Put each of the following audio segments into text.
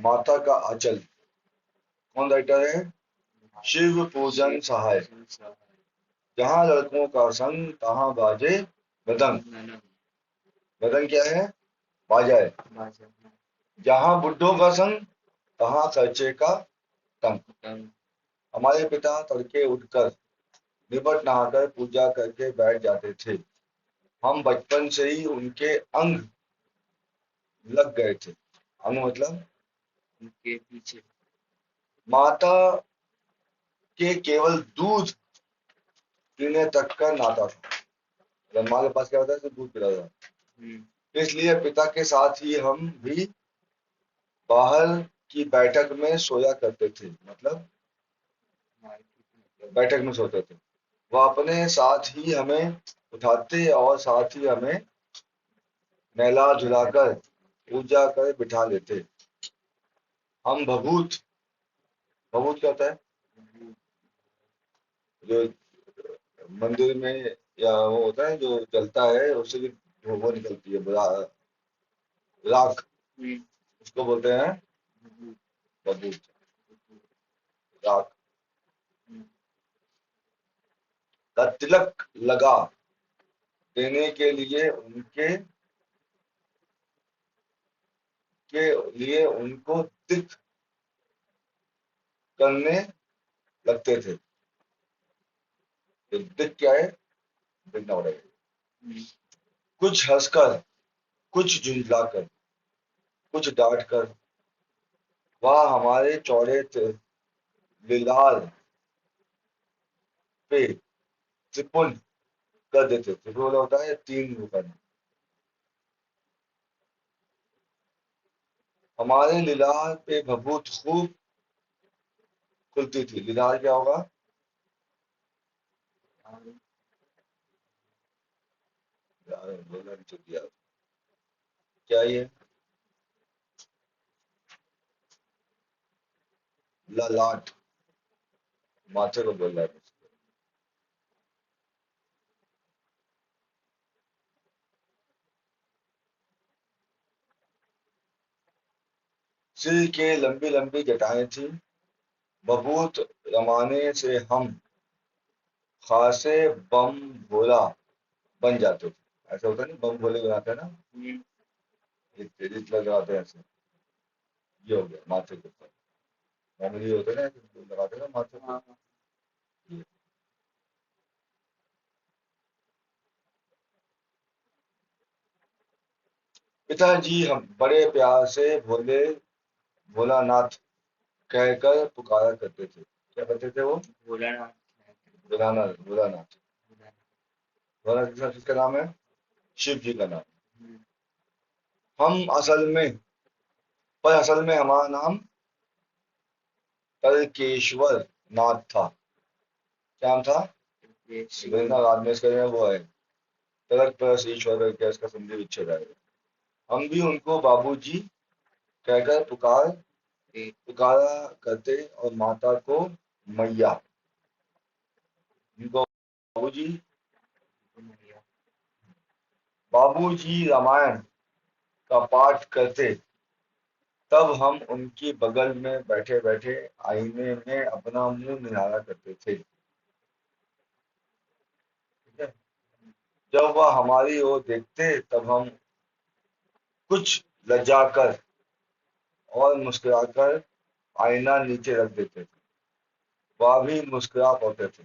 माता का आंचल। कौन राइटर है? शिव पूजन सहाय। जहाँ लड़कों का संग तहाँ बाजे मृदंग। मृदंग क्या है? बाजा है। जहाँ बुड्ढों का संग तहाँ खर्चे का तंग। हमारे पिता तड़के उठकर निपट नहाकर पूजा करके बैठ जाते थे। हम बचपन से ही उनके अंग लग गए थे। अंग मतलब उनके पीछे। माता के केवल दूध पीने तक का नाता था। माँ के पास क्या होता है? दूध पिलाता था। इसलिए पिता के साथ ही हम भी बाहर की बैठक में सोया करते थे। मतलब बैठक में सोते थे। वह अपने साथ ही हमें उठाते और साथ ही हमें नहला धुलाकर पूजा कर बिठा लेते। हम भभूत, भभूत क्या होता है? जो मंदिर में या वो होता है जो जलता है उससे जो वो निकलती है राख, उसको बोलते हैं भभूत, राख। का तिलक लगा देने के लिए उनको दिक करने लगते थे। तो दिक क्या है? दिखना पड़ेगा। कुछ हंसकर, कुछ झुंझलाकर, कुछ डांट कर वह हमारे चौड़े लिलार पे त्रिपुन कर देते। त्रिपुन होता है 3 रुपए। हमारे लिलार पे भभूत खूब खुलती थी। लिलार क्या होगा? बोलना नहीं चाहिए यार। क्या ये? ललाट, माथे को बोल रहा है। सिर के लंबी लंबी जटाएं थी। भभूत रमाने से हम खासे बम भोला बन जाते थे। ऐसा होता है ना, बम भोले बनाते हैं ना, ये तेजी लगाते हैं ऐसे। ये हो गया माथे के ऊपर। मामूली होते हैं ना ऐसे लगाते हैं ना माथे पे। ये। पिताजी हम बड़े प्यार से भोलानाथ कहकर पुकारा करते थे। क्या करते थे वो? भोलानाथ। भोलानाथ, भोलानाथ। भोलानाथ किसका नाम है? शिव जी का नाम। हम असल में हमारा नाम तर्केश्वर नाथ था। क्या नाम था? राजमेश का वो है। तर्क प्लस ईश्वर करके इसका संधि विच्छेद आएगा। हम भी उनको बाबूजी कहकर पुकारा करते और माता को मैया। उनको बाबूजी, बाबूजी रामायण का पाठ करते तब हम उनकी बगल में बैठे बैठे आईने में अपना मुंह निहारा करते थे। ठीक है? जब वह हमारी ओर देखते तब हम कुछ लज्जाकर और मुस्कुराकर आईना नीचे रख देते थे। वह भी मुस्कुरा पड़ते थे।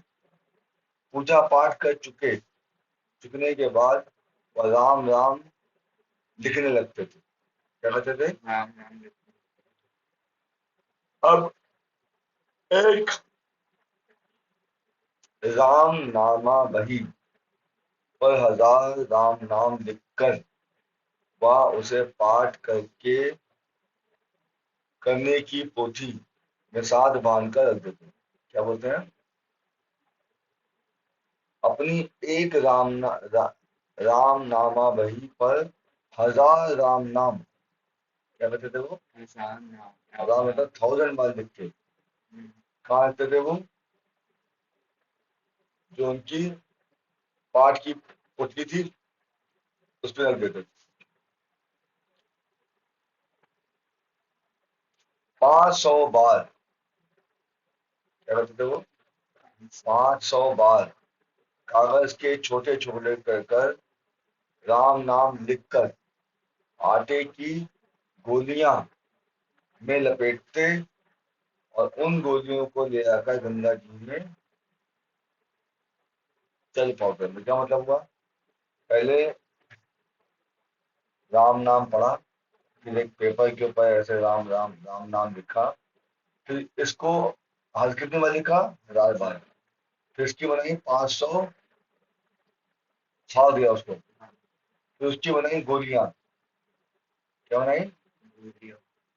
पूजा पाठ कर चुकने के बाद वह राम राम लिखने लगते थे। क्या कहते थे? राम राम। अब एक राम नामा बही पर 1000 राम नाम लिखकर वह उसे पाठ करने की पोथी में साथ बांध कर रख देते। क्या बोलते हैं? अपनी एक राम नामा बही पर 1000 राम नाम। क्या कहते थे वो? हजार मतलब 1000 बार लिख के। कहाँ रखते थे वो? जो उनकी पाठ की पुतली थी उस पर रख देते थे। 500 बार, क्या करते थे वो, 500 बार कागज के छोटे टुकड़े कर कर राम नाम लिखकर आटे की गोलियां में लपेटते और उन गोलियों को ले आकर गंगा जी में चल पहुंचते थे। क्या मतलब हुआ, पहले राम नाम पढ़ा, फिर एक पेपर के ऊपर ऐसे राम राम राम नाम लिखा, फिर इसको हल कितने बार लिखा, 1000 बार, फिर इसकी बनाई 500, छाव दिया उसको, फिर उसकी बनाई गोलियां, क्या बनाई,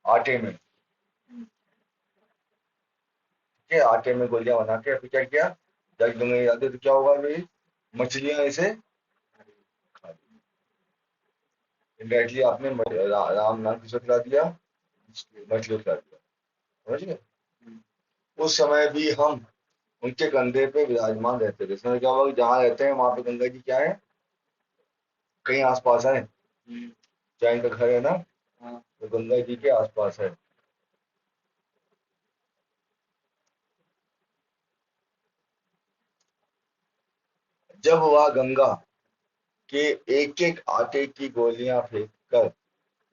आटे में, ठीक है, आटे में गोलियां बना के फिर क्या किया, जब गंगा जी आते तो क्या होगा भाई, मछलियां इसे खा ली। इनडायरेक्टली आपने राम नाम किसको खिला दिया, मछली को खिला दिया, समझ गए। उस समय भी हम उनके कंधे पे विराजमान रहते थे। इसमें क्या होगा, जहाँ रहते हैं वहां पे गंगा जी क्या है, कहीं आसपास है, चाहे इनका घर है ना, तो गंगा जी के आसपास है। जब वह गंगा के एक एक आटे की गोलियां फेंक कर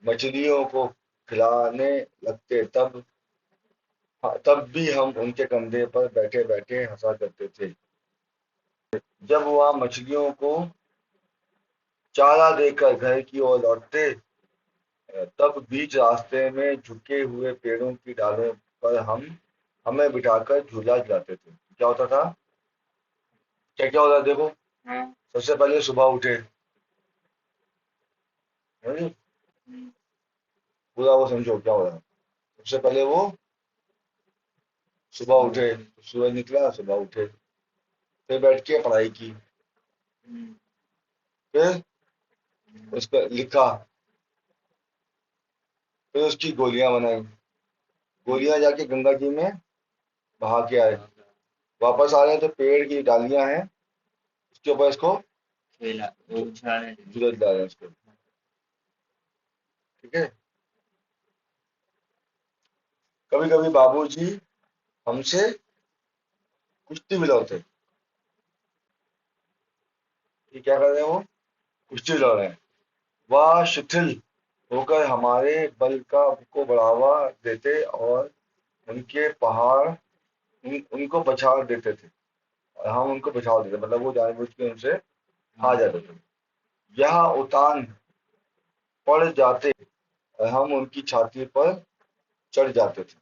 मछलियों को खिलाने लगते, तब भी हम उनके कंधे पर बैठे बैठे हंसा करते थे। जब वह मछलियों को चारा देकर घर की ओर लौटते, तब बीच रास्ते में झुके हुए पेड़ों की डालों पर हमें बिठाकर झूला झुलाते थे। क्या होता था, क्या क्या होता था देखो, सबसे पहले सुबह उठे, है नी? पूरा वो समझो क्या हो रहा है। सबसे पहले वो सुबह उठे, सूरज निकला, सुबह उठे, फिर बैठ के पढ़ाई की, फिर उस पर लिखा, फिर उसकी गोलियां बनाई, गोलियां जाके गंगा जी में बहा के आए, वापस आ रहे हैं तो पेड़ की डालियां हैं, उसके ऊपर इसको जुलत डाल रहे हैं इसको, ठीक है। कभी कभी बाबूजी हमसे कुश्ती भी लड़ते, ये क्या कर रहे हैं वो, कुश्ती लड़ रहे हैं, वह शिथिल होकर हमारे बल का को बढ़ावा देते और उनके पहाड़ उनको बछाड़ देते थे, और हम उनको बछाड़ देते, मतलब वो जानबूझ के उनसे हार जाते थे। यह उतान पड़ जाते और हम उनकी छाती पर चढ़ जाते थे।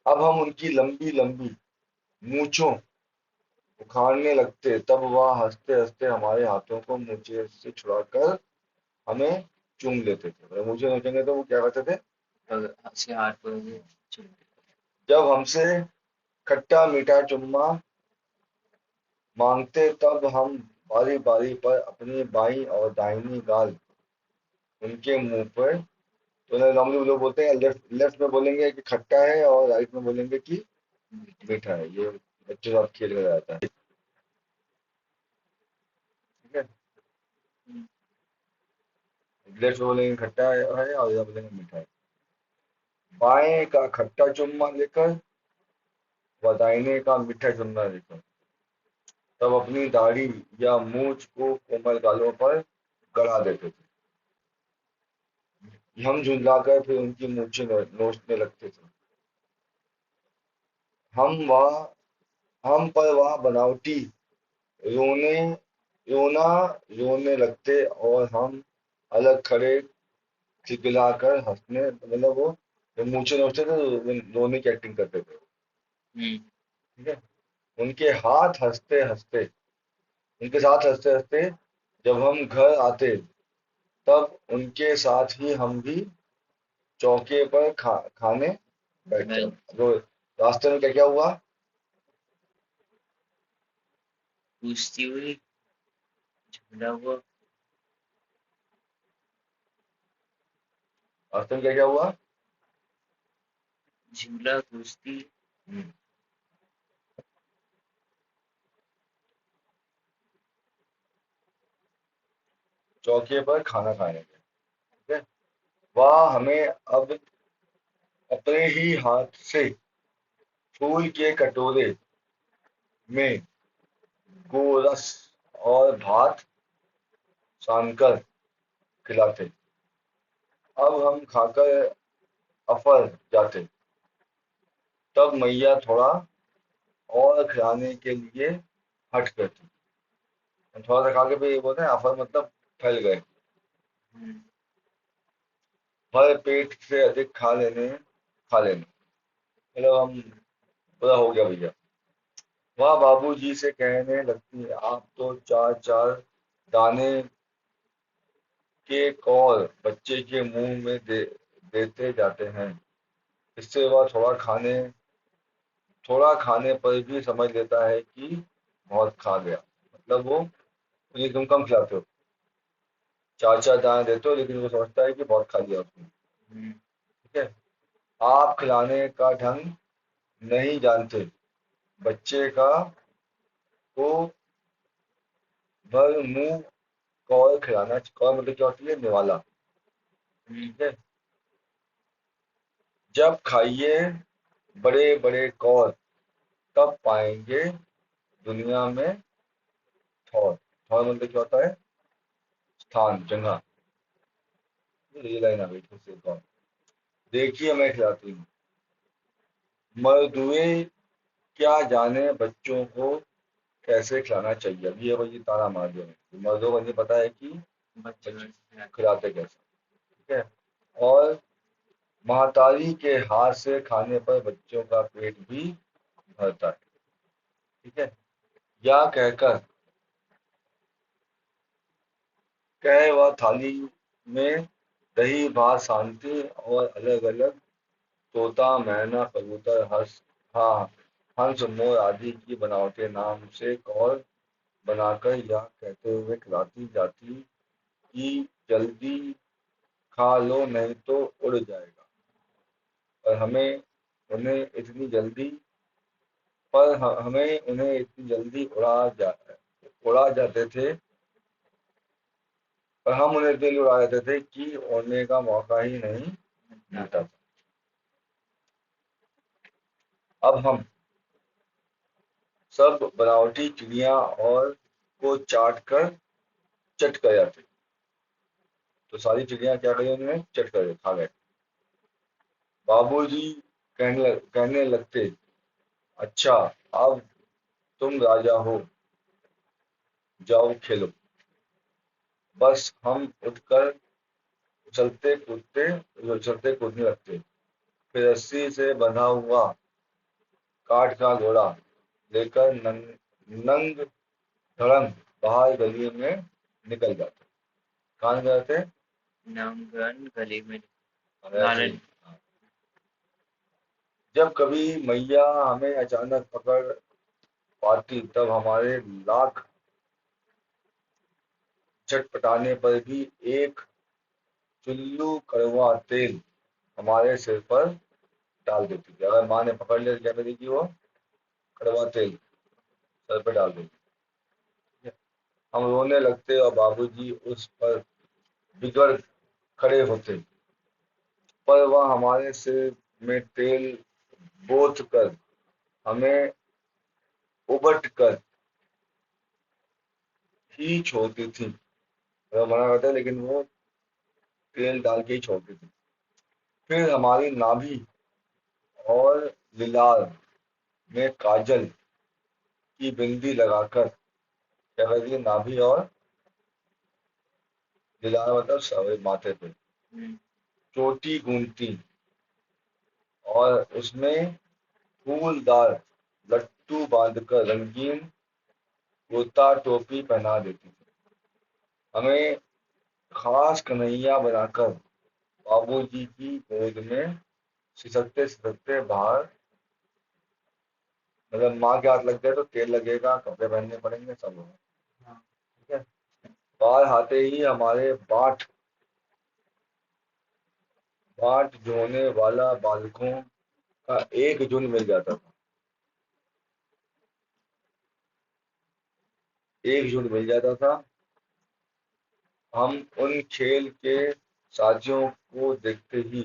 अब हम उनकी लंबी लंबी मूंछों उखाड़ने लगते, तब वह हंसते हंसते हमारे हाथों को मूंछे से छुड़ाकर हमें चूम लेते थे। मतलब मूंछें नोचेंगे तो वो क्या करते थे, जब हमसे खट्टा मीठा चुम्मा मांगते, तब हम बारी बारी पर अपनी बाईं और दाहिनी गाल उनके मुंह पर, तो नॉर्मली लोग बोलते हैं लेफ्ट लेफ्ट में बोलेंगे कि खट्टा है और राइट में बोलेंगे कि मीठा है, ये बच्चों के साथ खेल कर जाता है, ठीक है। लेफ्ट में बोलेंगे खट्टा है और इधर बोलेंगे मीठा है। बाएं का खट्टा चुम्मा लेकर व दाहिने का मीठा चुम्मा लेकर तब अपनी दाढ़ी या मूछ को कोमल गालों पर गड़ा देते थे। हम झुंझलाकर फिर उनकी मूछें नोचने लगते थे। हम वह हम पर वह बनावटी रोने रोना रोने लगते और हम अलग खड़े खिलखिलाकर हंसने, मतलब वो जब मूछें नोचते थे तो रोने की एक्टिंग करते थे, ठीक है। उनके हाथ हंसते हंसते उनके साथ हंसते हंसते जब हम घर आते, तब उनके साथ ही हम भी चौके पर खाने बैठते। तो रास्ते में क्या क्या हुआ, रास्ते में क्या क्या हुआ, हम्म, चौके पर खाना खाने के, ठीक है। वह हमें अब अपने ही हाथ से फूल के कटोरे में गोरस और भात सानकर खिलाते। अब हम खाकर अफर जाते। तब मैया थोड़ा और खिलाने के लिए हट करती। थोड़ा सा खा के फिर ये बोलते हैं अफर मतलब फैल गए। भर पेट से अधिक खा लेने मतलब हम पूरा हो गया भैया। वह बाबूजी से कहने लगती, आप तो चार चार दाने के कौर बच्चे के मुंह में देते जाते हैं। इससे वह थोड़ा खाने पर भी समझ लेता है कि बहुत खा गया। मतलब वो ये तुम कम खिलाते हो, चार चार दाने देते हो, लेकिन वो समझता है कि बहुत खा लिया उसने। ठीक है। आप खिलाने का ढंग नहीं जानते। बच्चे का को भर मुंह कौर खिलाना। कौर मतलब क्या होती है? निवाला। ठीक है। जब खाइए बड़े बड़े कौर, तब पाएंगे दुनिया में थौर। थौर मतलब क्या होता है? स्थान, जगह। ये लाइन आ गई फिर से एक और। देखिए मैं खिलाती हूँ। मर्दुए क्या जाने बच्चों को कैसे खिलाना चाहिए। अभी ये वही ताना मार दिया। मर्दों को नहीं पता है कि बच्चे खिलाते कैसे। ठीक है। और महतारी के हाथ से खाने पर बच्चों का पेट भी भरता है। ठीक है। या कहकर कहे वह थाली में दही भात शांति और अलग अलग तोता मैना कबूतर हंस मोर आदि की बनावटी नाम से कौर बनाकर या कहते हुए खिलाती जाती कि जल्दी खा लो नहीं तो उड़ जाएगा। और हमें उन्हें इतनी जल्दी उड़ा जाते थे। पर हम उन्हें इतनी उड़ा देते थे कि उड़ने का मौका ही नहीं मिलता था। अब हम सब बनावटी चिड़िया और को चट कर जाते। तो सारी चिड़िया क्या करी? उन्होंने चट कर खा गए। बाबूजी कहने लगते, अच्छा अब तुम राजा हो, जाओ खेलो। बस हम उठकर उछलते कूदने लगते। फिर रस्सी से बंधा हुआ काठ का घोड़ा लेकर नंग धड़ंग बाहर गली में निकल जाते। कहाँ निकल जाते? नामगन गली में। जब कभी मैया हमें अचानक पकड़ पाती, तब हमारे लाख छटपटाने पर भी एक चुल्लू कड़वा तेल हमारे सिर पर डाल देती थी। अगर माँ ने पकड़ लिया तो क्या करेगी? वो कड़वा तेल सर पे डाल देती। हम रोने लगते और बाबूजी उस पर बिगड़ खड़े होते। पर वह हमारे सिर में तेल बोत कर हमें उबट कर ही छोड़ती थी। तो मना करते लेकिन वो तेल डाल के ही छोड़ती थी। फिर हमारी नाभि और लिलार में काजल की बिंदी लगाकर क्या करती थी? नाभि और लिलार मतलब सर माथे पे चोटी गूंथती और उसमें फूलदार लट्टू बांधकर रंगीन कुर्ता टोपी पहना देती थी। हमें खास कन्हैया बनाकर बाबूजी की गोद में सिसकते सिसकते बाहर, मतलब माँ के हाथ लग गए तो तेल लगेगा, कपड़े पहनने पड़ेंगे, सब होगा। ठीक है। बाहर आते ही हमारे बाट जोने वाला बालकों का एक झुंड मिल जाता था। एक झुंड मिल जाता था। हम उन खेल के साथियों को देखते ही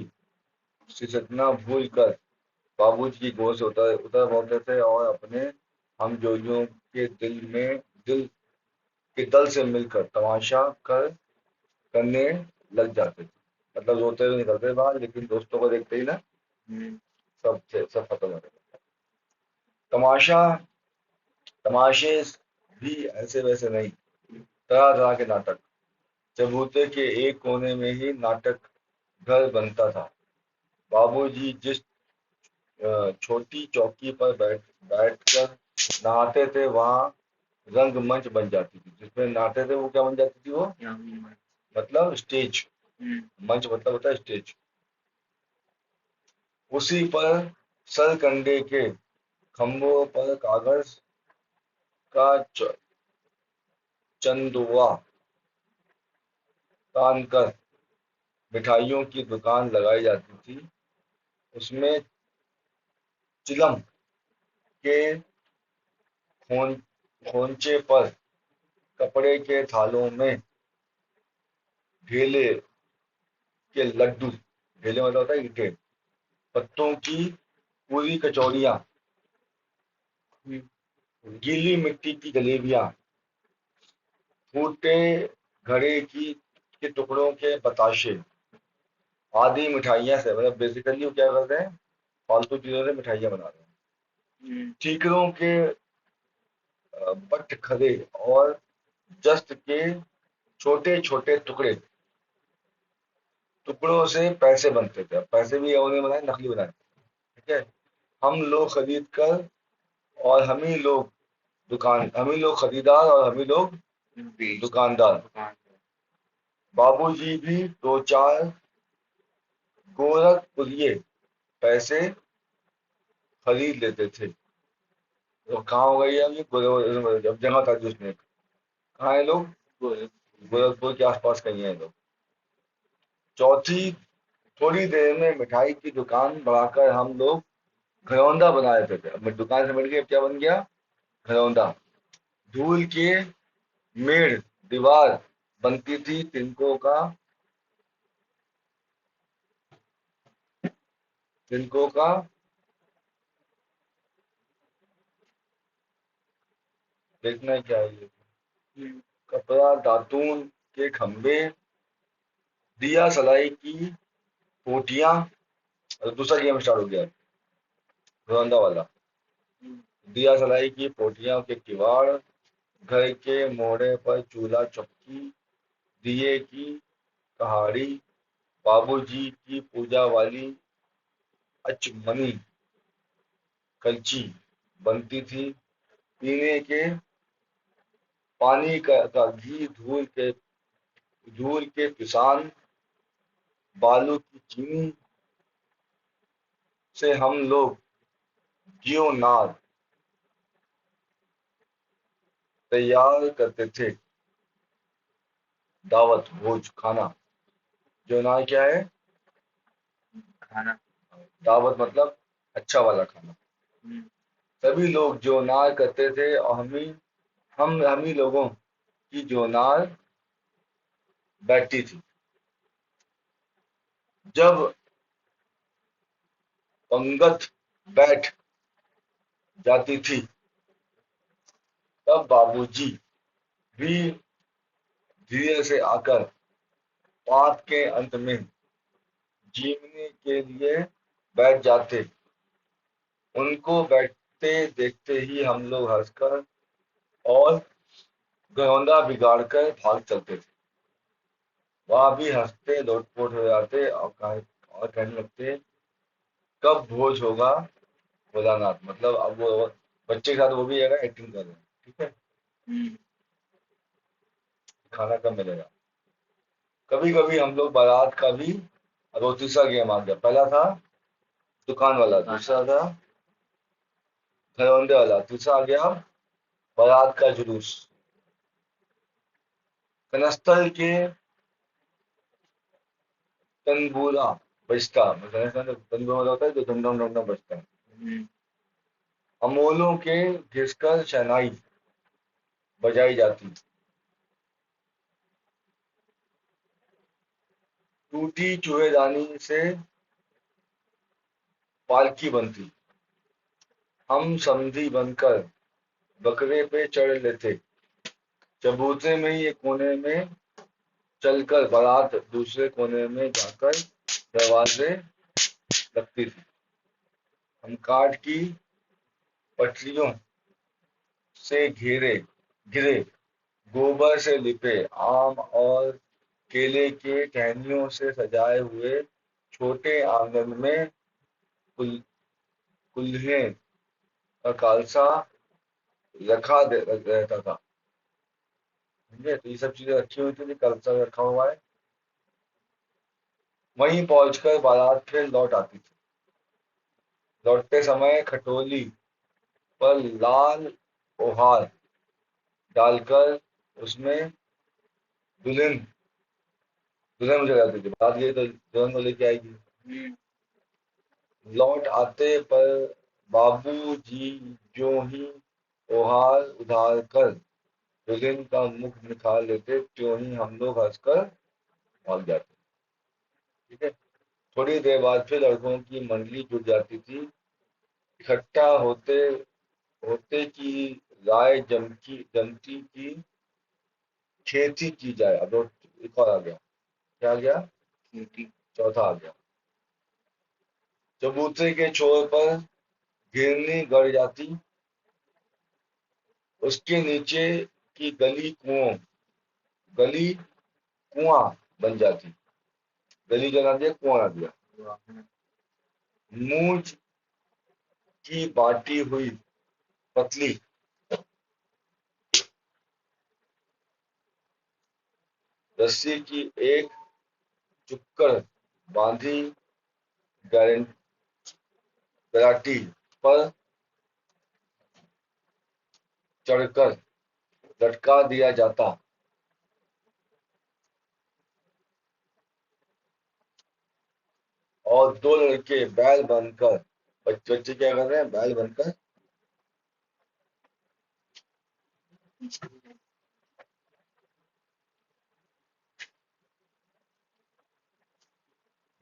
सिसकना भूल कर बाबूजी की गोद से उतर उतर पड़ते थे और अपने हम जोगियों के दिल के दल से मिलकर तमाशा करने लग जाते थे। मतलब रोते हुए निकलते बाहर, लेकिन दोस्तों को देखते ही ना सब खत्म हो गया। तमाशा तमाशे भी ऐसे वैसे नहीं, तरह तरह के नाटक। चबूते के एक कोने में ही नाटक घर बनता था। बाबूजी जिस छोटी चौकी पर बैठकर नहाते थे, वहां रंगमंच बन जाती थी। जिसमें नहाते थे वो क्या बन जाती थी? वो मतलब स्टेज। मंच मतलब होता है स्टेज। उसी पर सरकंडे के खंभों पर कागज का चंदुआ तान कर मिठाइयों की दुकान लगाई जाती थी। उसमें चिलम के खोन खोंचे पर कपड़े के थालों में ढेले के लड्डू, ढेले मतलब होता है ईंटे, पत्तों की पूरी कचौड़ियाँ, गीली मिट्टी की जलेबियाँ, फूटे घड़े के टुकड़ों के बताशे आदि मिठाइयाँ से, मतलब बेसिकली वो क्या करते हैं, फालतू चीजों से मिठाइयाँ बना रहे हैं। ठीकरों के बटखरे और जस्त के छोटे छोटे टुकड़ों से पैसे बनते थे। पैसे भी उन्होंने बनाए, नकली बनाए। ठीक है। हम लोग खरीद कर और हम ही लोग खरीदार और हम ही लोग दुकानदार। बाबूजी भी दो चार गोरखपुरिये पैसे खरीद लेते थे। तो कहाँ हो गई अब ये अब जगह था जिसमें, कहाँ है लोग? गोरखपुर के आसपास कहीं है लोग। चौथी, थोड़ी देर में मिठाई की दुकान बढ़ाकर हम लोग घरौंदा बना लेते थे। अब दुकान से मिल गई, अब क्या बन गया? घरौंदा। धूल के मेढ़ दीवार बनती थी। तिनकों का देखना क्या है ये, कपड़ा दातून के खंबे, दिया सलाई की पोटियां। और दूसरा गेम स्टार्ट हो गया घरौंदा वाला। दिया सलाई की पोटियां के किवाड़, घर के मोड़े पर चूल्हा चौकी, दिए की कहाड़ी, बाबूजी की पूजा वाली अचमनी कलची बनती थी। पीने के पानी का घी, धूल के पिसान, बालू की चीनी से हम लोग घियो नार तैयार करते थे। दावत भोज खाना, जो नार क्या है? खाना। दावत मतलब अच्छा वाला खाना। सभी लोग जो नार करते थे और हम ही लोगों की जो नार बैठती थी। जब पंगत बैठ जाती थी, तब बाबूजी भी धीरे से आकर पात के अंत में जीवने के लिए बैठ जाते। उनको बैठते देखते ही हम लोग हंसकर और घरौंदा बिगाड़कर भाग चलते थे। वह भी हंसते लोटपोट हो जाते और कहने लगते, कब भोज होगा भोलानाथ। मतलब अब वो बच्चे के साथ वो भी है एक्टिंग कर रहे हैं। ठीक है। खाना कब मिलेगा? कभी कभी हम लोग बारात का भी, अब वो तीसरा गेम आ गया। पहला था दुकान वाला, दूसरा था घरौंदे वाला, तीसरा आ गया बारात का जुलूस। कनस्तर के तंबूरा बजता, मतलब तंबूरा होता है जो डम डम डम डम बजता है। अमोलों के घिसकर शहनाई बजाई जाती। टूटी चूहेदानी से पालकी बनती। हम समधी बनकर बकरे पे चढ़ लेते। चबूतरे में ही एक कोने में चलकर बारात दूसरे कोने में जाकर दरवाजे लगती थी। हम काठ की पटरियों से घिरे गोबर से लिपे आम और केले के टहनियों से सजाए हुए छोटे आंगन में कुल्हे का खालसा रहता था। समझे? तो ये सब चीजें रखी हुई थी, खालसा रखा हुआ है। वहीं पहुंचकर बारात फिर लौट आती थी। लौटते समय खटोली पर लाल ओहार डालकर उसमें दुल्हन दुल्हन मुझे जाती थी। बात ये तो दुल्हन को लेके आएगी। लौट आते पर बाबू जी जो ही ओहार उधार कर दुल्हन का मुख निकाल लेते, त्यों ही हम लोग हंसकर भाग जाते। ठीक है। थोड़ी देर बाद फिर लड़कों की मंडली जुट जाती थी। इकट्ठा होते होते की राय जमती की खेती की जाए। अब एक और आ गया। क्या आ गया? खेती। चौथा आ गया। चबूतरे के छोर पर घिरनी गड़ जाती। उसके नीचे की गली कुआं बन जाती। गली जला दिया, कुआं आ दिया। मूंज की बाटी हुई पतली रस्सी की एक चुक्कर बांधी गराटी पर चढ़कर लटका दिया जाता और दो लड़के बैल बनकर, बच्चे क्या कर रहे हैं?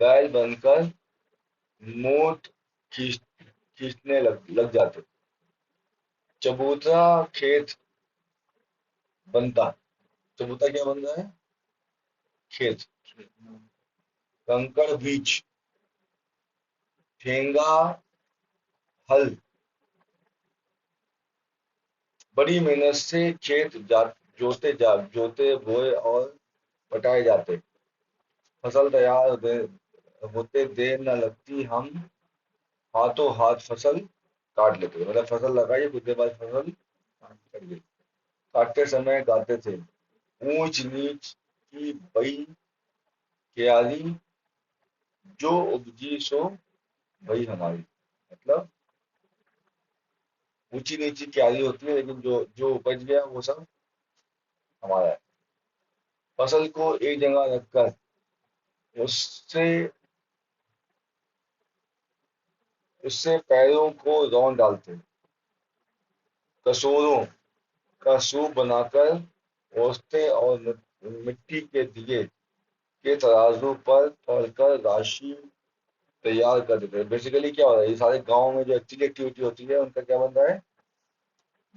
बैल बनकर मोट खींचने लग जाते। चबूतरा खेत बनता। चबूतरा क्या बन रहा है? खेत। कंकड़ बीच ठेंगा हल बड़ी मेहनत से खेत जोते बोए और पटाए जाते। फसल तैयार होते देर न लगती। हम हाथों हाथ फसल काट लेते। मतलब फसल लगाई, कुछ देर बाद फसल कट गई। काटते समय गाते थे, ऊंच नीच की बई क्यारी जो उपजी सो वही हमारी। मतलब ऊंची नीची क्यारी होती है, लेकिन जो जो उपज गया वो सब हमारा है। फसल को एक जगह रखकर उससे उससे पैरों को रौंद डालते। कसोरों का सूप बनाकर ओसते और मिट्टी के दिए के तराजू पर तौलकर राशि तैयार कर देते हैं। बेसिकली क्या हो रहा है? ये सारे गांव में जो एक्टिविटी होती है उनका क्या बन रहा है?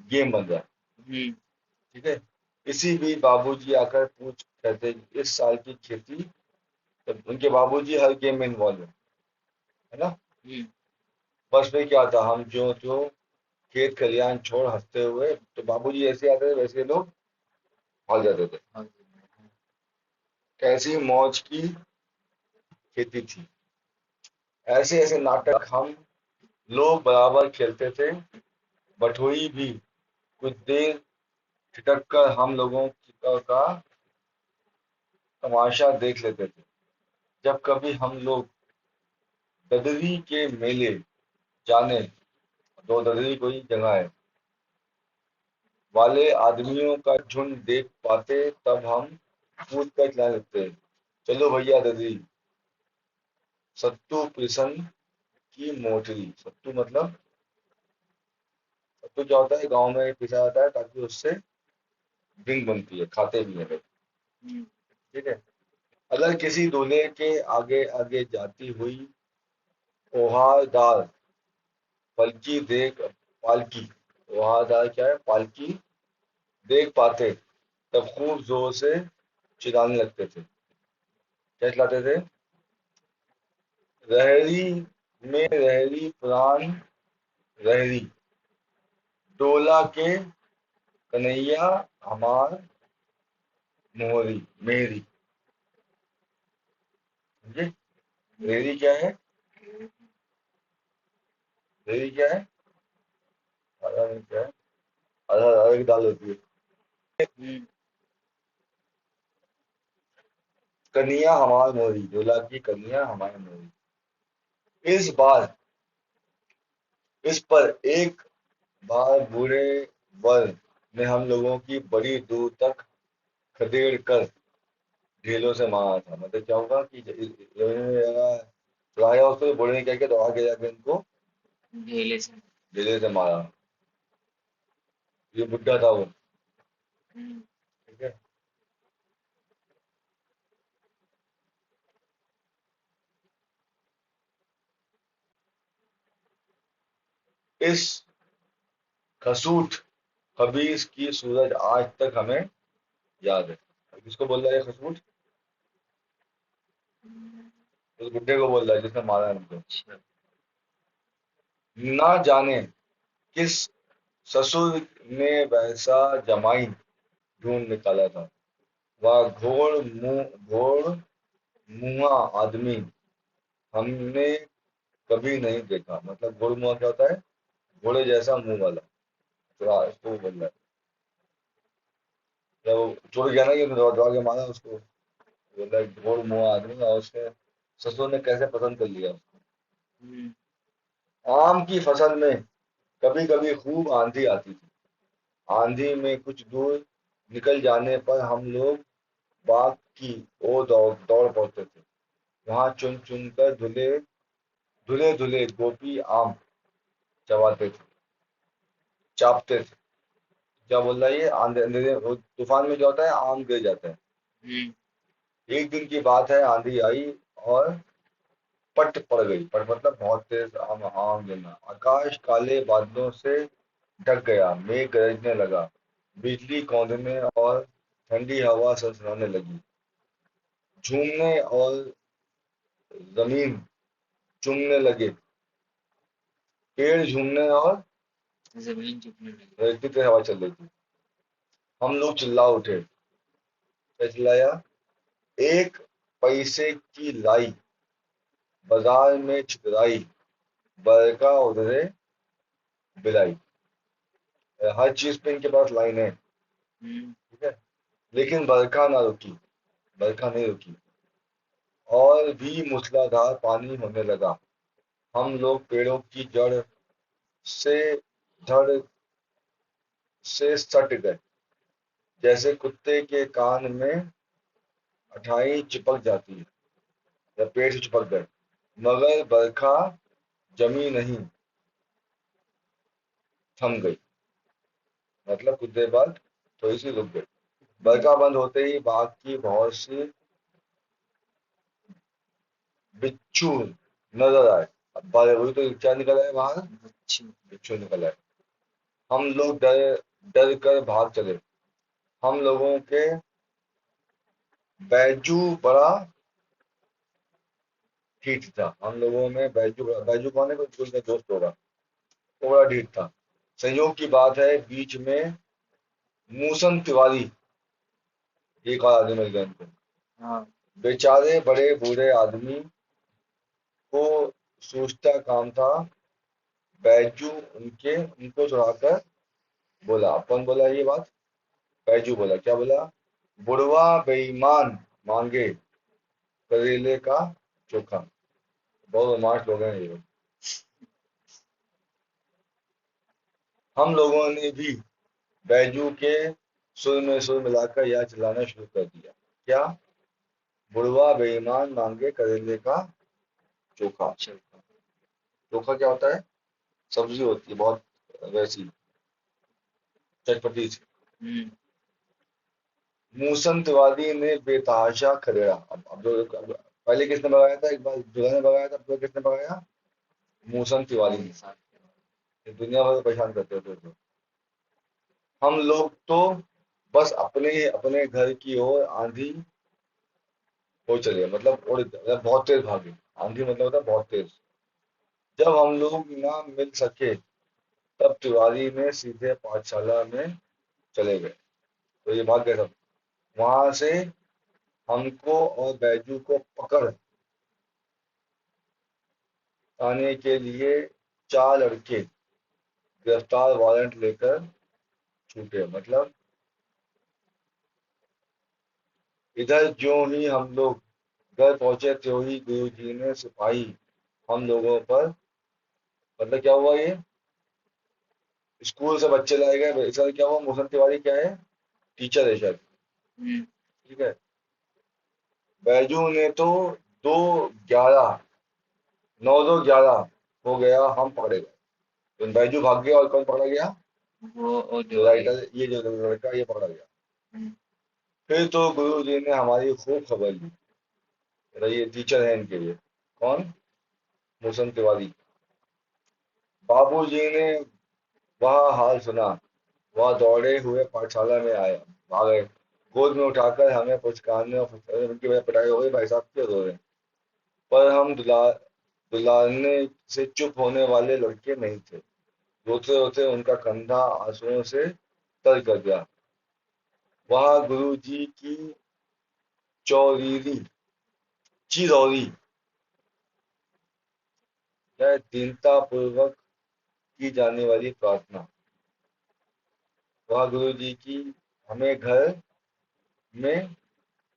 गेम बन रहा है। ठीक है। किसी भी बाबूजी आकर कहते इस साल की खेती, तो उनके बाबूजी हर गेम में इन्वॉल्व है ना। बस में क्या था, हम जो जो खेत खलियान छोड़ हंसते हुए, तो बाबूजी ऐसे आते थे वैसे लोग भाग जाते थे। कैसी मौज की खेती थी। ऐसे ऐसे नाटक हम लोग बराबर खेलते थे। बटोई भी कुछ देर ठिठक कर हम लोगों का तमाशा देख लेते थे। जब कभी हम लोग ददरी के मेले जाने, दो ददरी कोई जगह है, वाले आदमियों का झुंड देख पाते, तब हम कूद कर चिल्लाने लगते, चलो भैया ददरी, सत्तू पिसन की मोटरी। सत्तू मतलब, सत्तू क्या होता है? गांव में पिसा जाता है ताकि उससे ड्रिंक बनती है, खाते भी हैं लोग। ठीक है। अगर किसी दूल्हे के आगे आगे जाती हुई ओहारदार पलकी देख पालकी, ओहारदार क्या है? पालकी देख पाते तब खूब जोर से चिल्लाने लगते थे। क्या चिल्लाते थे? रहरी में रहरी पुराण रहरी, डोला के कन्हैया हमार मोहरी मेहरी। समझे? रहरी क्या है? रहरी क्या है? आधा में क्या है? आधा आधा की दाल होती है। कन्हैया हमार मोहरी, डोला की कन्हैया हमार मोहरी। इस पर एक बार बूढ़े वर ने हम लोगों की बड़ी दूर तक खदेड़ कर ढेलों से मारा था। मतलब क्या होगा कि चुराया उसको, बूढ़े ने क्या किया, दौड़ा के जाके इनको ढेले से मारा। ये बुढ़ा था वो। ठीक है। इस खसूट खबीस की सूरज आज तक हमें याद है। किसको बोल रहा है ये खसूट? उस बुड्ढे को बोल रहा है जिसने मारा इनको। ना जाने किस ससुर ने वैसा जमाई ढूंढ निकाला था। वह घोड़ मुंहा आदमी हमने कभी नहीं देखा। मतलब घोड़ मुंहा क्या होता है? घोड़े जैसा मुंह वाला। तो इसको बोल रहा है जब वो चोर गया ना, कि दौड़ दौड़ के मारा उसको, बोल रहा है घोड़ मुंहा आदमी, और उसके ससुर ने कैसे पसंद कर लिया उसको। आम की फसल में कभी कभी खूब आंधी आती थी। आंधी में कुछ दूर निकल जाने पर हम लोग बाग की ओर दौड़ दौड़ पड़ते थे। वहां चुन चुन कर धुले धुले धुले गोपी आम चबाते थे, चापते थे। क्या बोल रहा है ये? आंधे अंधेरे तूफान में क्या होता है? आम गिर जाते हैं। एक दिन की बात है, आंधी आई और पट पड़ गई। पट मतलब बहुत तेज आम आम गिरना। आकाश काले बादलों से ढक गया, मेघ गरजने लगा, बिजली कौंधने और ठंडी हवा सनसनाने लगी। झूमने और जमीन चूमने लगे, पेड़ झूमने और इतनी तेज हवा चल रही थी। हम लोग चिल्ला उठे। क्या चिल्लाया? एक पैसे की लाई बाजार में छितराई, बरका उधरे बिलाई। हर चीज पे इनके पास लाइन है। ठीक है। लेकिन बरखा ना रुकी, बरखा नहीं रुकी, और भी मूसलाधार पानी होने लगा। हम लोग पेड़ों की जड़ से धड़ से सट गए, जैसे कुत्ते के कान में अठाई चिपक जाती है, या पेड़ से चिपक गए। मगर बरखा जमी नहीं, थम गई। मतलब कुछ देर बाद थोड़ी सी रुक गई। बरखा बंद होते ही बाग की बहुत सी बिच्छू नजर आए। अब वही तो क्या निकल आए बाहर? बिच्छू निकल आए। हम लोग डर डर कर भाग चले। हम लोगों के बैजू बड़ा ठीक था। हम लोगों में बैजू कौन है? कोई स्कूल का दोस्त होगा। वो बड़ा ढीठ था। संयोग की बात है, बीच में मूसन तिवारी एक और आदमी मिल गया इनको। हाँ। बेचारे बड़े बूढ़े आदमी को सोचता काम था। बैजू उनको चढ़ाकर बोला। कौन बोला ये बात? बैजू बोला। क्या बोला? बुढ़वा बेईमान मांगे करेले का चोखा। बहुत रोमांच लोग हैं ये। हम लोगों ने भी बैजू के सुर में सुर मिलाकर यह चिल्लाना शुरू कर दिया। क्या? बुढ़वा बेईमान मांगे करेले का चोखा। चोखा क्या होता है? सब्जी होती है बहुत वैसी चटपटी सी। मूसन तिवारी ने बेतहाशा खदेड़ा। अब पहले किसने भगाया था? एक बार दूल्हा ने भगाया था, अब किसने भगाया? मूसन तिवारी ये दुनिया भर में परेशान करते थे तो। हम लोग तो बस अपने अपने घर की ओर आंधी हो चले, मतलब मतलब बहुत तेज भागे। आंधी मतलब होता है बहुत तेज। जब हम लोग ना मिल सके तब तिवारी ने सीधे पाठशाला में चले गए। तो ये भाग गए सब। वहां से हमको और बैजू को पकड़ आने के लिए 4 लड़के गिरफ्तार वारंट लेकर छूटे। मतलब इधर ज्यों ही हम लोग घर पहुंचे त्यों ही गुरुजी ने सिपाही हम लोगों पर, मतलब क्या हुआ ये, स्कूल से बच्चे लाए गए। इसका क्या हुआ, मोहसन तिवारी क्या है, टीचर है शायद, ठीक है। बैजू ने तो 2-11, 9-2-11 हो गया, हम पकड़े गए। तो बैजू भाग गया और कौन पकड़ा गया, वो जो राइटर, ये जो लड़का ये पकड़ा गया। फिर तो गुरु जी ने हमारी खूब खबर ली। ये टीचर है इनके लिए, कौन, मोहसन तिवारी। बाबूजी ने वह हाल सुना, वह दौड़े हुए पाठशाला में आए, आ गए, गोद में उठाकर हमें पुचकारने और फुसलाने, उनकी वजह पिटाई हो गई, भाई साहब क्यों रो रहे हैं। पर हम दुलारने से चुप होने वाले लड़के नहीं थे। रोते रोते उनका कंधा आंसुओं से तर कर गया। वह गुरु जी की चौरीरी चिरौरी है, दीनता पूर्वक की जाने वाली प्रार्थना। वह गुरु जी की हमें घर में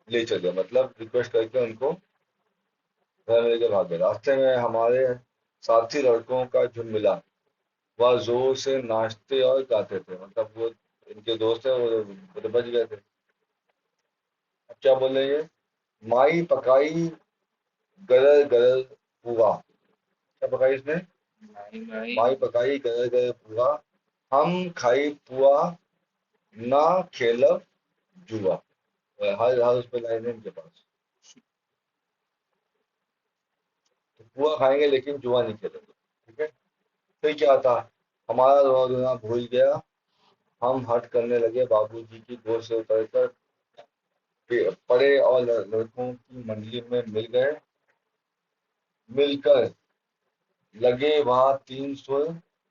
ले चले, मतलब रिक्वेस्ट करके उनको घर में लेके भाग गए। रास्ते में हमारे साथी लड़कों का झुंड मिला। वह जोर से नाचते और गाते थे, मतलब वो इनके दोस्त है, वो तो बच गए थे। अब क्या बोल रहे हैं, माई पकाई गरर गरर पुआ, क्या पकाई इसने, माई पकाई गरर गरर पुआ, हम खाई पुआ ना खेलब जुआ। हर हर उस पर लाइन है इनके पास, तो पुआ खाएंगे लेकिन जुआ नहीं खेलेंगे, ठीक है। फिर क्या था, हमारा रोना धोना भूल गया, हम हट करने लगे, बाबूजी की गोद से उतरकर पड़े और लड़कों की मंडली में मिल गए। मिलकर लगे वहां 300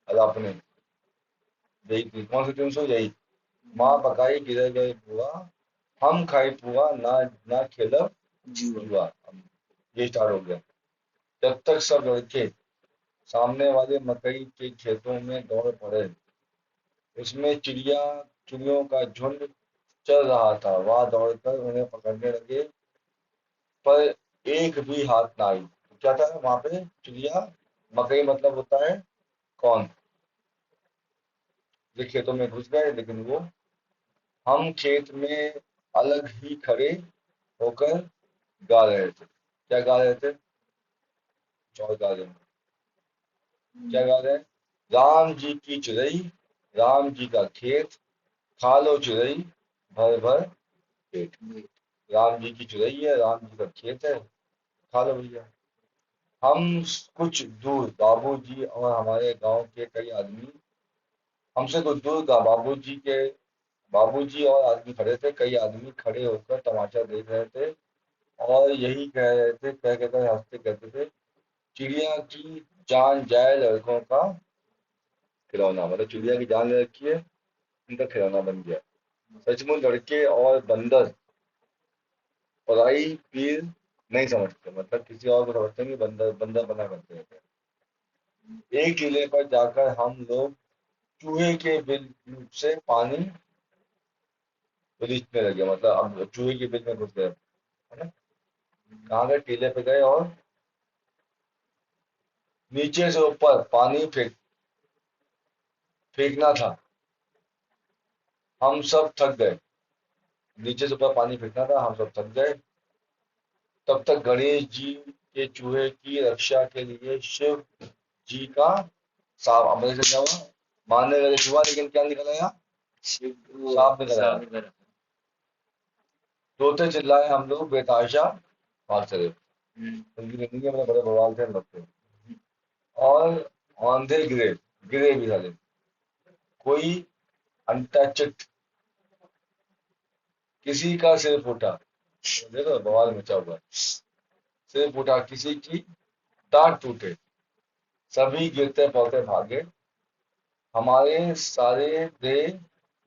अलापने, यही थी कौन सी 300, यही, माँ पकाई गिर गए बुआ, हम खाई पुआ ना ना खेलब जुआ। ये स्टार्ट हो गया। जब तक सब लड़के सामने वाले मकई के खेतों में दौड़ पड़े, उसमें चिड़ियों का झुंड चल रहा था, वहां दौड़कर उन्हें पकड़ने लगे, पर एक भी हाथ ना आई। क्या था वहां पे, चिड़िया, मकई मतलब होता है कौन, ये खेतों में घुस गए, लेकिन वो, हम खेत में अलग ही खड़े होकर गा रहे थे। क्या गा रहे थे, चौर गा रहे हैं, क्या गा रहे हैं, राम जी की चिड़ई, राम जी का खेत, खा लो चिड़ई भर भर पेट। राम जी की चिड़ई है, राम जी का खेत है, खा लो भैया। हम कुछ दूर बाबूजी और हमारे गांव के कई आदमी, हमसे कुछ दूर का बाबूजी और आदमी खड़े थे, कई आदमी खड़े होकर तमाशा देख रहे थे और यही कह रहे थे, कह कहकर हंसते कहते थे, चिड़िया की जान जाए लड़कों का खिलौना, मतलब चिड़िया की जान ले रखी है, उनका खिलौना बन गया। सचमुच लड़के और बंदर पराई पीर नहीं समझते, मतलब किसी और को समझते नहीं, बंदर बंदर बना करते रहते हैं। एक टीले पर जाकर हम लोग चूहे के बिल से पानी उलीचने लगे, मतलब अब चूहे के बिल में घुस गए, है ना। कहाँ गए, टीले पे गए और नीचे से ऊपर पानी फेंकना था। हम सब थक गए, नीचे से ऊपर पानी फेंकना था, हम सब थक गए। तब तक गणेश जी के चूहे की रक्षा के लिए शिव जी का सांप, हमारे से क्या हुआ, मारने लगे चूहा, लेकिन क्या निकल आया, सांप निकल आया। रोते चिल्लाए हम लोग बेतहाशा भाग चले, उनकी जिंदगी में बड़े बवाल थे लगते। और औंधे गिरे, गिरे भी साले, कोई अनटचड, किसी का सिर फूटा, देखो बवाल मचा हुआ है। सिर फूटा, किसी की दांत टूटे, सभी गिरते पड़ते भागे, हमारे सारे देह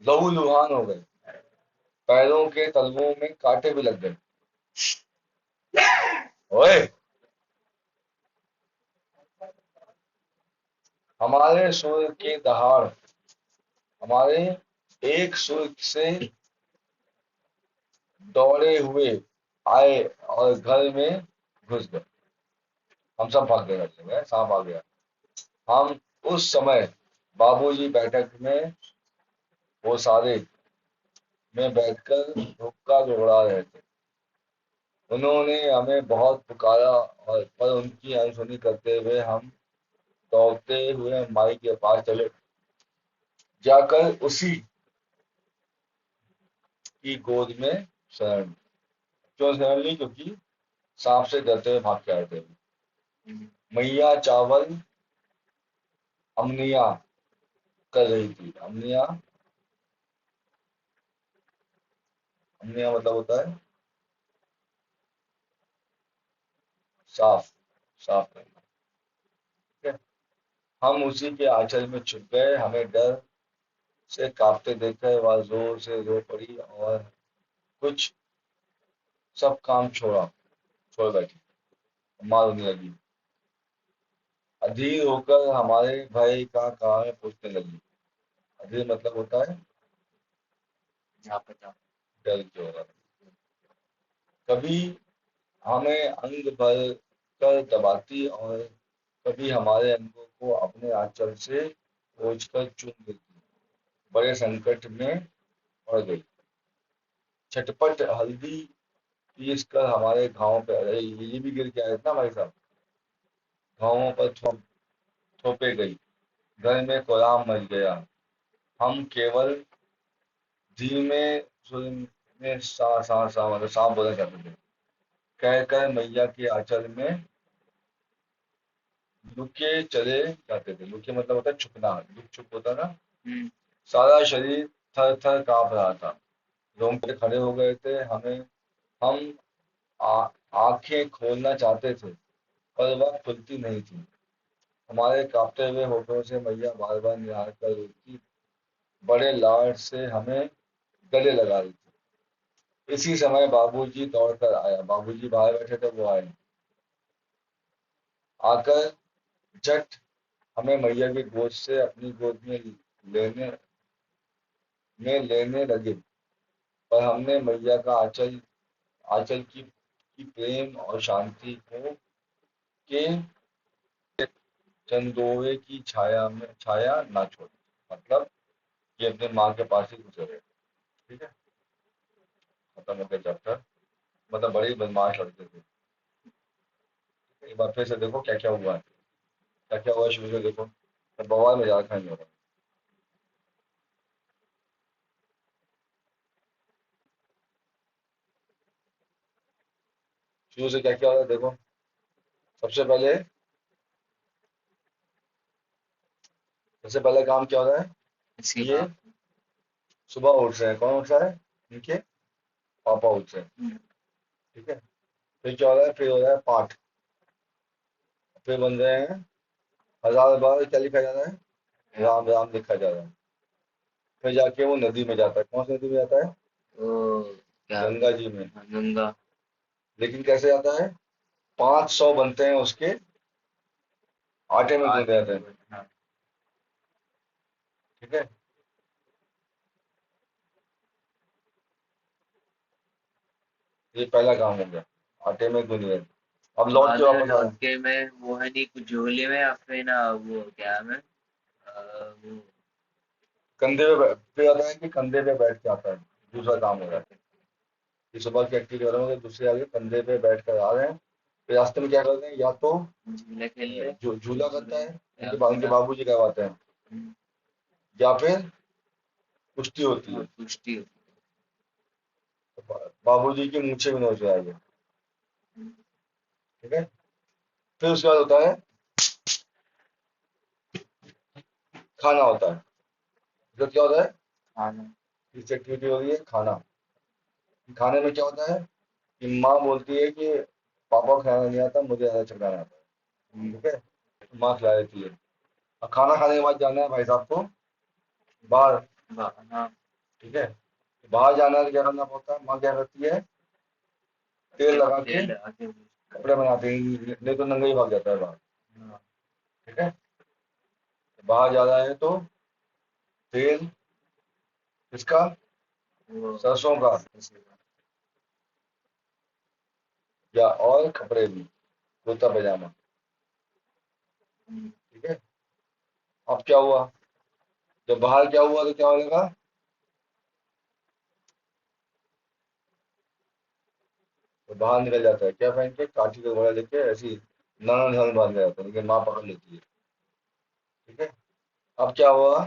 लहूलुहान हो गए, पैरों के तलवों में कांटे भी लग गए। ओए, हमारे सुर के दहाड़, हमारे एक सुर से दौड़े हुए आए और घर में घुस गए। हम सब भाग गए, घर में सांप आ गया। हम उस समय बाबूजी बैठक में, वो सारे में बैठकर हुक्का जोड़ा रहे थे। उन्होंने हमें बहुत पुकारा, और पर उनकी अनसुनी करते हुए हम दौड़ते हुए माई के पास चले, जाकर उसी की गोद में शरण। क्यों शरण ली? क्योंकि सांप से डरते हुए भाग के आए थे। मैया चावल अमनिया कर रही थी। अमनिया, अमनिया मतलब होता है साफ, साफ करना। ठीक है? हम उसी के आंचल में छुप गए। हमें डर से कांपते देखकर वह जोर से रो पड़ी और कुछ सब काम छोड़ बैठी, माँ रोने लगी। अधीर होकर हमारे भय का कारण पूछने लगी। अधीर मतलब होता है डर के होगा। कभी हमें अंग भर कर दबाती और कभी हमारे अंगों को अपने आंचल से खींचकर चूम देती। बड़े संकट में पड़ गई। झटपट हल्दी पीस कर हमारे घावों पे, अरे ये भी गिर के आए थे ना भाई साहब, घावों पर थोपे गई। घर में कोलाहल मच गया। हम केवल धीमे सुर में सा सा सा मतलब सांप बोलना चाहते थे, कहकर मैया के आंचल में लुके चले जाते थे। लुके मतलब होता है छुपना, लुक छुप होता ना। सारा शरीर थर थर कांप रहा था, रोंगटे खड़े हो गए थे। हम आंखें खोलना चाहते थे, पर वह खुलती नहीं थी। हमारे कांपते हुए होठों से मैया बार बार निहार कर रोती, बड़े लाड से हमें गले लगा रही थी। इसी समय बाबूजी दौड़कर आया। बाबूजी बाहर बैठे थे, वो आए। आकर झट हमें मैया की गोद से अपनी गोद लेने लेने लगे, पर हमने मैया का आंचल आंचल की प्रेम और शांति को के चंदोवे की छाया ना छोड़ी। मतलब ये अपने माँ के पास ही गुजरे। ठीक है, खत्म हो गया चैप्टर। मतलब बड़े ही बदमाश लड़के थे। एक बार फिर से देखो क्या क्या हुआ है, क्या क्या हुआ शुरू से देखो, तो बवाल में ज्यादा नहीं होगा। शुरू से क्या क्या हो रहा है देखो। सबसे पहले काम क्या हो रहा है? ये सुबह उठ रहे हैं। कौन उठ रहा है? इनके पापा उठ रहे हैं। ठीक है, फिर क्या हो रहा है? फिर हो रहा है पाठ। फिर बन रहे हैं 1000 बार क्या लिखा जा रहा है? राम राम लिखा जा रहा है। फिर जाके वो नदी में जाता है। कौन सी नदी में जाता है? गंगा जी में। गंगा। लेकिन कैसे जाता है? 500 बनते हैं उसके, आटे में गूंदे जाते हैं। ठीक है, ये पहला काम हो गया, आटे में गूंद गए। अब लौट के वापस आ लौट के मैं वो है नहीं कुछ झोले में या फिर ना वो क्या है मैं वो कंधे पे फिर आता है कि कंधे पे बैठ के आता है। दूसरा काम हो जाता है कि सुबह की एक्टिविटी हो रहा है, दूसरे आगे कंधे पे बैठ कर आ रहे हैं। फिर रास्ते में क्या करते हैं? या तो झूले खेल ले जो झूला करता है, उनके बाबूजी करवाते हैं, या फिर कुश्ती होती है। कुश्ती होती बाबूजी की मूछें भी नोच रहा है। ठीक है, फिर उसके बाद होता है खाना होता है। जो क्या होता है, खाना। किस एक्टिविटी हो रही है, खाना। खाने में क्या होता है कि माँ बोलती है कि पापा को खाना नहीं आता, मुझे ज़्यादा चखना आता है, ठीक है, तो माँ खिला देती है। अब खाना खाने के बाद जाना है भाई साहब को बाहर, हाँ। ठीक है, तो बाहर जाना है तो क्या करना पड़ता है, माँ क्या करती है, तेल लगा के तेल लगा के। कपड़े बनाते हैं, नहीं तो नंगा ही भाग जाता है बाहर, हाँ, ठीक है। बाहर जा रहा है तो तेल किसका, वो सरसों का, या और कपड़े भी, कुर्ता पजामा, ठीक है। अब क्या हुआ, जब बाहर क्या हुआ तो क्या होगा, तो बाहर निकल जाता है क्या पहन के, काठी का घोड़ा लेके, ऐसी नाना नाना बांध जाता है, लेकिन माँ पकड़ लेती है, ठीक है। अब क्या हुआ,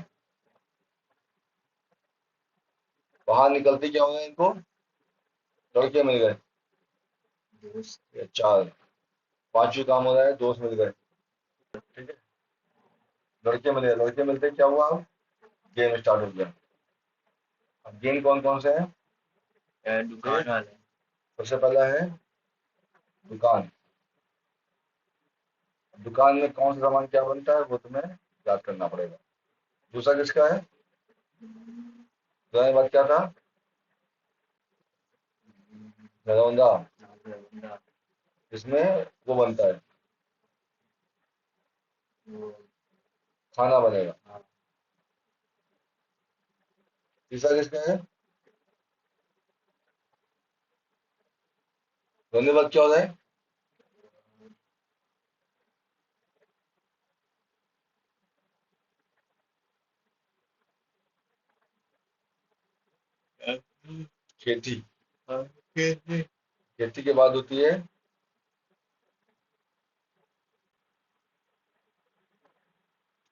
बाहर निकलते क्या हुआ इनको, लड़के मिल गए, दोस्त। ये चार, पांचवी काम हो रहा है, दोस्त मिल गए, ठीक है। लड़के मिले, लड़के मिलते क्या हुआ, अब गेम स्टार्ट हो गया। अब गेम कौन कौन से हैं, दुकान वाले। सबसे पहला है दुकान। दुकान में कौन सा सामान क्या बनता है वो तुम्हें याद करना पड़ेगा। दूसरा किसका है, दूसरा बात क्या था, घरौंदा, जिसमें वो बनता है, वो। खाना बनेगा। हाँ। तीसरा किसका है, धन्यवाद क्या होता है, खेती। खेती के बाद होती है,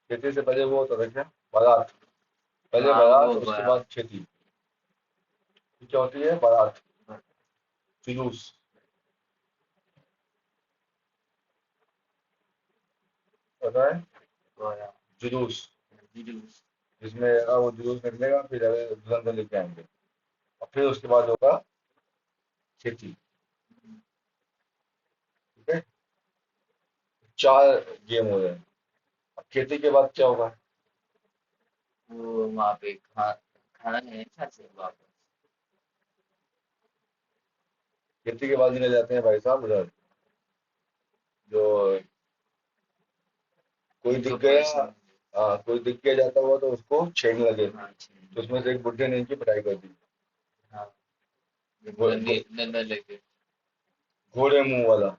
खेती से पहले वो होता था क्या, बारात। पहले हाँ, बारात, वो उसके बड़ा। बाद खेती। ये क्या होती है, बारात, जुलूस, पता है, बड़ा। जुलूस, जुलूस। जिसमें वो जुलूस निकलेगा, फिर दुल्हन को लेके आएंगे, और फिर उसके बाद होगा खेती, ठीक है। चार गेम हो रहे हैं। अब खेती के बाद क्या होगा, वो वहाँ पे खाना है अच्छा से वापस। खेती के बाद निकल जाते हैं भाई साहब उधर, जो कोई दिख उनको गया, पर्सनल। कोई दिख गया जाता हुआ तो उसको छेड़ने लगे, हाँ, तो उसमें से एक बुड्ढे ने इनकी पिटाई कर दी। हाँ। घो- नन्हे घो- नन्हे लगे। घोड़े मुंह वाला।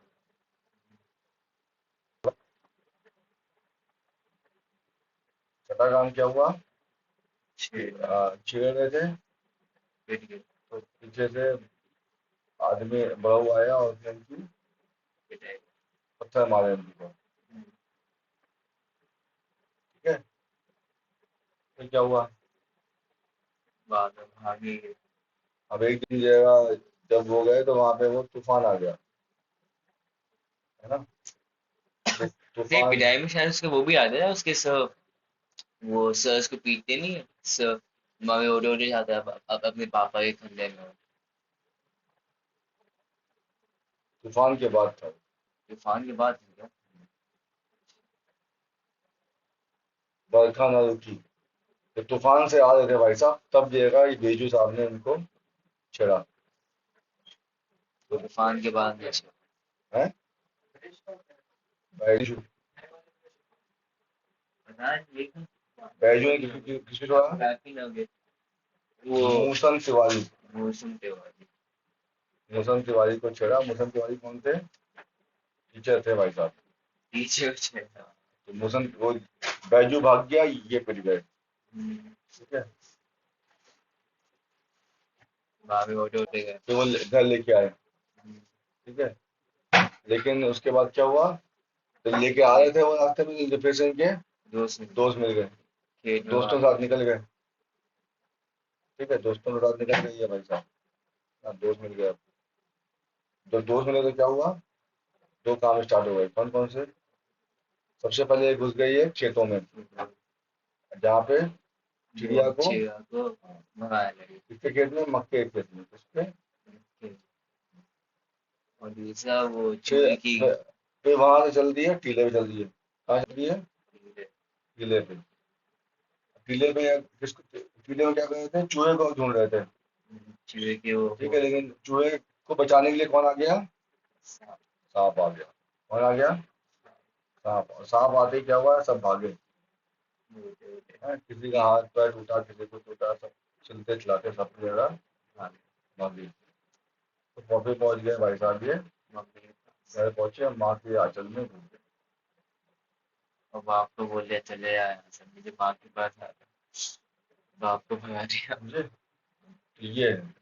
छठा काम क्या हुआ, छेड़ रहे थे, पिट गए। तो पीछे से आदमी बड़ा हुआ आया और उसने इनकी पिटाई। पत्थर मारे इनकी को, ठीक है। फिर क्या हुआ, बाद में भागे गए। अब एक दिन जगह जब वो गए तो वहां पे वो तूफान आ गया, है ना, तो नहीं, तूफान। पिटाई में शायद उसके वो भी आते हैं ना, उसके सर। वो सर उसको पीटते नहीं है सर। मम्मी उड़े उड़े जाता है अब अपने पापा के खंडे में। तूफान के बाद था, तूफान के बाद है क्या? बरखा न रुकी, तो तूफान से आ रहे थे भाई साहब, तब देखा ये बेजू साहब ने उनको छेड़ा, तो तूफान के बाद में अच्छा। है बैजू, पता है लेकिन बैजू ने किसको छोड़ा, काफी ना गए वो। मूसन तिवारी, मौसम त्योहार। मूसन तिवारी को छेड़ा। मूसन तिवारी कौन थे, टीचर थे भाई साहब। पीछे उछे था। तो मूसन वो बैजू भाग गया, ये पिट गए, हम्म, ठीक है। भाभी उड़े उड़े गए। तो वो घर लेके आए, हम्म, ठीक है। लेकिन उसके बाद क्या हुआ, तो लेके आ रहे थे वो रास्ते में, तो फिर से इनके दोस्त ने दोस्त मिल गए, खेत में दोस्तों भाग के साथ गए। निकल गए, ठीक है, दोस्तों के साथ निकल गई है भाई साहब। हाँ, दोस्त मिल गया। जब दोस्त मिले तो क्या हुआ, दो काम स्टार्ट हो गए, कौन कौन से, सबसे पहले घुस गई है खेतों में, जहाँ पे वो चिड़िया को चिड़िया को भगाया गया। किसके खेत में, मक्के के खेत में, किसके। और दूसरा वो फिर चूहे की फिर फिर वहां से चल दिए टीले पे, चल दिए कहाँ चल दिए, टीले पे। टीले पे किसको, टीले में क्या कर रहे थे, चूहे को ढूंढ रहे थे, चूहे के वो ठीक है, लेकिन चूहे को बचाने के लिए कौन आ गया, सांप आ गया। कौन आ गया, सांप। और सांप आते ही क्या हुआ, सब भागे हैं? किसी का हाथ पैर टूटा, किसी को टूटा, सब चलते चलाते सब जगह भागे। तो पौधे पहुंच गए भाई साहब, ये घर पहुंचे, माँ के आंचल में घुस गए। और बाप को बोले चले आए यहाँ से, मुझे माँ के पास आ गया, बाप को भगा दिया। समझे, तो ये है।